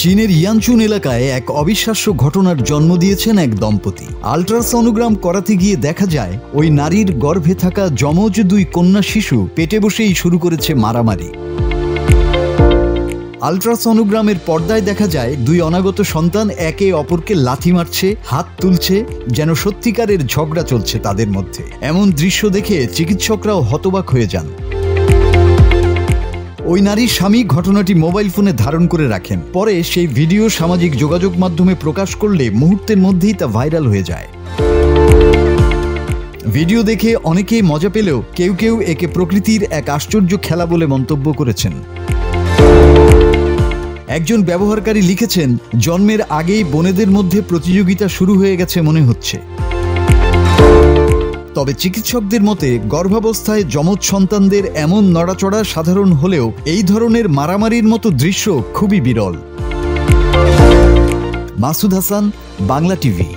চীনের ইয়ানচুন এলাকায় এক অবিশ্বাস্য ঘটনার জন্ম দিয়েছেন এক দম্পতি। আল্ট্রাসনোগ্রাম করাতে গিয়ে দেখা যায় ওই নারীর গর্ভে থাকা যমজ দুই কন্যা শিশু পেটে বসেই শুরু করেছে মারামারি। আল্ট্রাসনোগ্রামের পর্দায় দেখা যায় দুই অনাগত সন্তান একে অপরকে লাথি মারছে, হাত তুলছে, যেন সত্যিকারের ঝগড়া চলছে তাদের মধ্যে। এমন দৃশ্য দেখে চিকিৎসকরাও হতবাক হয়ে যান। ওই নারীর স্বামী ঘটনাটি মোবাইল ফোনে ধারণ করে রাখেন। পরে সেই ভিডিও সামাজিক যোগাযোগ মাধ্যমে প্রকাশ করলে মুহূর্তের মধ্যেই তা ভাইরাল হয়ে যায়। ভিডিও দেখে অনেকেই মজা পেলেও কেউ কেউ একে প্রকৃতির এক আশ্চর্য খেলা বলে মন্তব্য করেছেন। একজন ব্যবহারকারী লিখেছেন, জন্মের আগেই বোনেদের মধ্যে প্রতিযোগিতা শুরু হয়ে গেছে মনে হচ্ছে। তবে চিকিৎসকদের মতে গর্ভাবস্থায় যমজ সন্তানদের এমন নড়াচড়া সাধারণ হলেও এই ধরনের মারামারির মতো দৃশ্য খুবই বিরল। মাসুদ হাসান, বাংলা টিভি।